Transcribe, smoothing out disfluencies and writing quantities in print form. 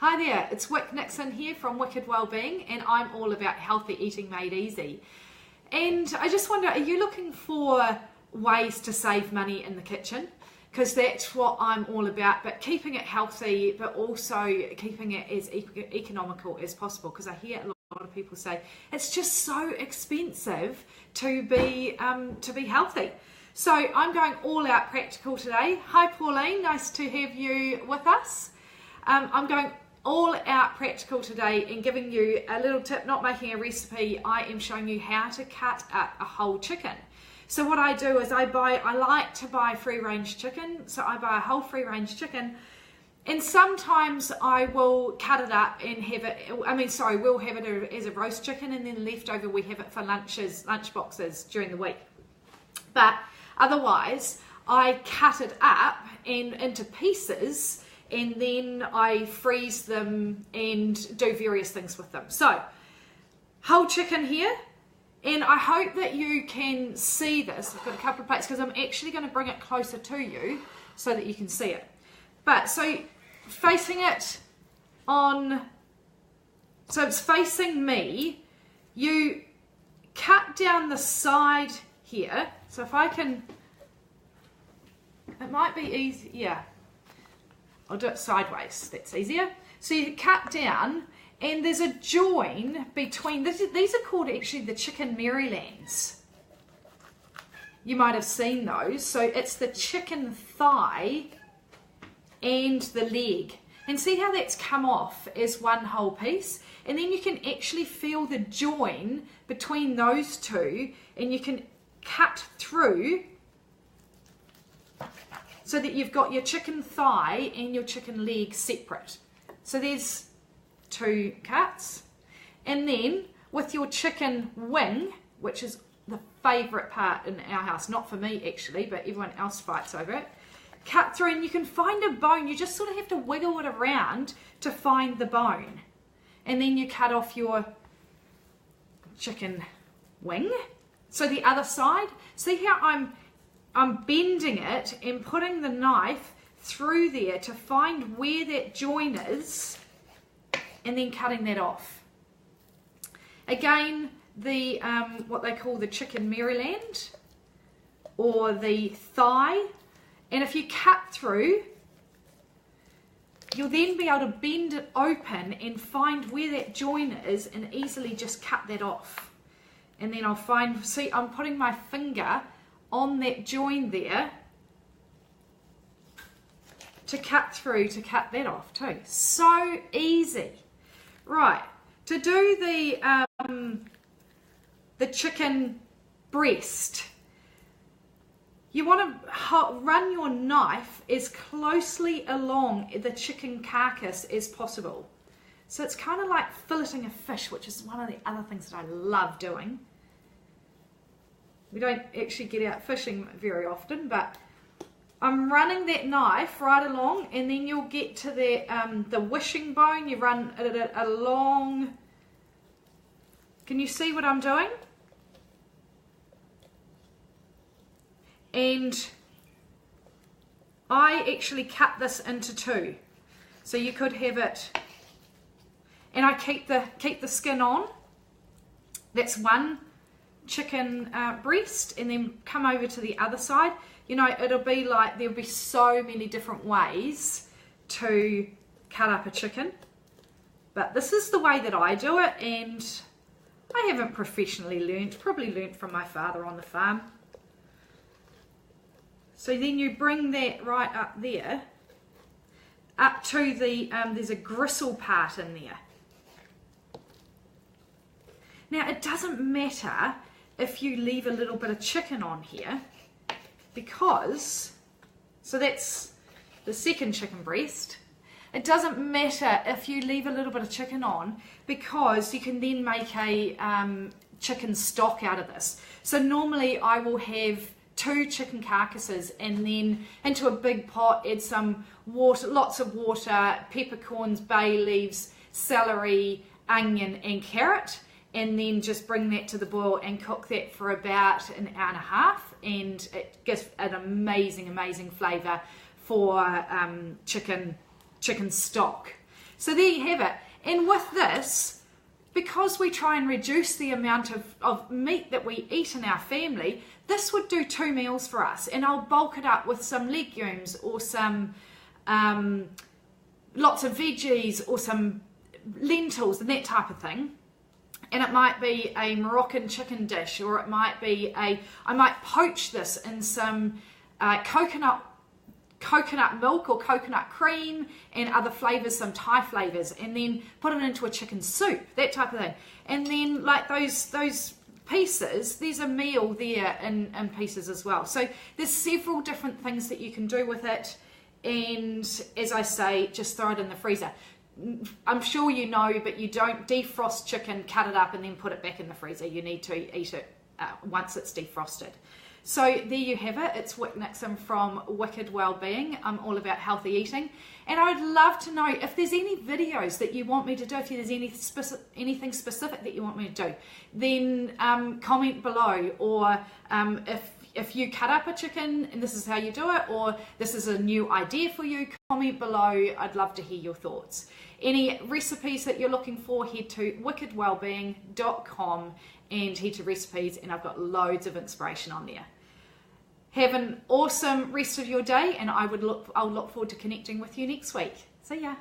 Hi there, it's Wick Nixon here from Wicked Wellbeing, and I'm all about healthy eating made easy. And I just wonder, are you looking for ways to save money in the kitchen? Because that's what I'm all about, but keeping it healthy, but also keeping it as economical as possible. Because I hear a lot of people say it's just so expensive to be healthy. So I'm going all out practical today. Hi Pauline, nice to have you with us. I'm going all out practical today and giving you a little tip, not making a recipe. I am showing you how to cut up a whole chicken. So what I do is I like to buy free range chicken. So I buy a whole free range chicken, and sometimes I will cut it up and have it, we'll have it as a roast chicken, and then leftover we have it for lunch boxes during the week. But otherwise I cut it up and into pieces, and then I freeze them and do various things with them. So, whole chicken here, and I hope that you can see this. I've got a couple of plates because I'm actually going to bring it closer to you so that you can see it. But, so facing it on, so it's facing me, you cut down the side here. So if I can, it might be easy, yeah. I'll do it sideways, that's easier. So you cut down, and there's a join between, these are called actually the chicken Marylands. You might have seen those. So it's the chicken thigh and the leg. And see how that's come off as one whole piece? And then you can actually feel the join between those two, and you can cut through so that you've got your chicken thigh and your chicken leg separate. So there's two cuts. And then with your chicken wing, which is the favourite part in our house, not for me actually, but everyone else fights over it, cut through, and you can find a bone. You just sort of have to wiggle it around to find the bone. And then you cut off your chicken wing. So the other side, see how I'm bending it and putting the knife through there to find where that join is, and then cutting that off. Again, the what they call the chicken Maryland, or the thigh, and if you cut through, you'll then be able to bend it open and find where that join is and easily just cut that off. And then I'll find, see, I'm putting my finger on that join there to cut through, to cut that off too. So easy. Right, to do the chicken breast, you want to run your knife as closely along the chicken carcass as possible. So it's kind of like filleting a fish, which is one of the other things that I love doing. We don't actually get out fishing very often, but I'm running that knife right along, and then you'll get to the wishing bone. You run it along. Can you see what I'm doing? And I actually cut this into two. So you could have it, and I keep the skin on. That's one chicken breast, and then come over to the other side. You know, it'll be like there'll be so many different ways to cut up a chicken, but this is the way that I do it, and I haven't professionally learnt, probably learnt from my father on the farm. So then you bring that right up there, up to the, there's a gristle part in there. Now it doesn't matter if you leave a little bit of chicken on here, because, so that's the second chicken breast. It doesn't matter if you leave a little bit of chicken on, because you can then make a chicken stock out of this. So normally I will have 2 chicken carcasses, and then into a big pot add some water, lots of water, peppercorns, bay leaves, celery, onion and carrot, and then just bring that to the boil and cook that for about an hour and a half, and it gives an amazing flavour for chicken stock. So there you have it. And with this, because we try and reduce the amount of meat that we eat in our family, this would do 2 meals for us. And I'll bulk it up with some legumes or some lots of veggies or some lentils and that type of thing. And it might be a Moroccan chicken dish, or it might be I might poach this in some coconut milk or coconut cream and other flavors, some Thai flavors, and then put it into a chicken soup, that type of thing. And then like those pieces, there's a meal there in pieces as well. So there's several different things that you can do with it. And as I say, just throw it in the freezer. I'm sure you know, but you don't defrost chicken, cut it up, and then put it back in the freezer. You need to eat it once it's defrosted. So there you have it. It's Wick Nixon from Wicked Wellbeing. I'm all about healthy eating. And I would love to know if there's any videos that you want me to do, if there's anything specific that you want me to do, then comment below. Or if you cut up a chicken and this is how you do it, or this is a new idea for you, comment below. I'd love to hear your thoughts. Any recipes that you're looking for, head to wickedwellbeing.com and head to recipes, and I've got loads of inspiration on there. Have an awesome rest of your day, and I'll look forward to connecting with you next week. See ya.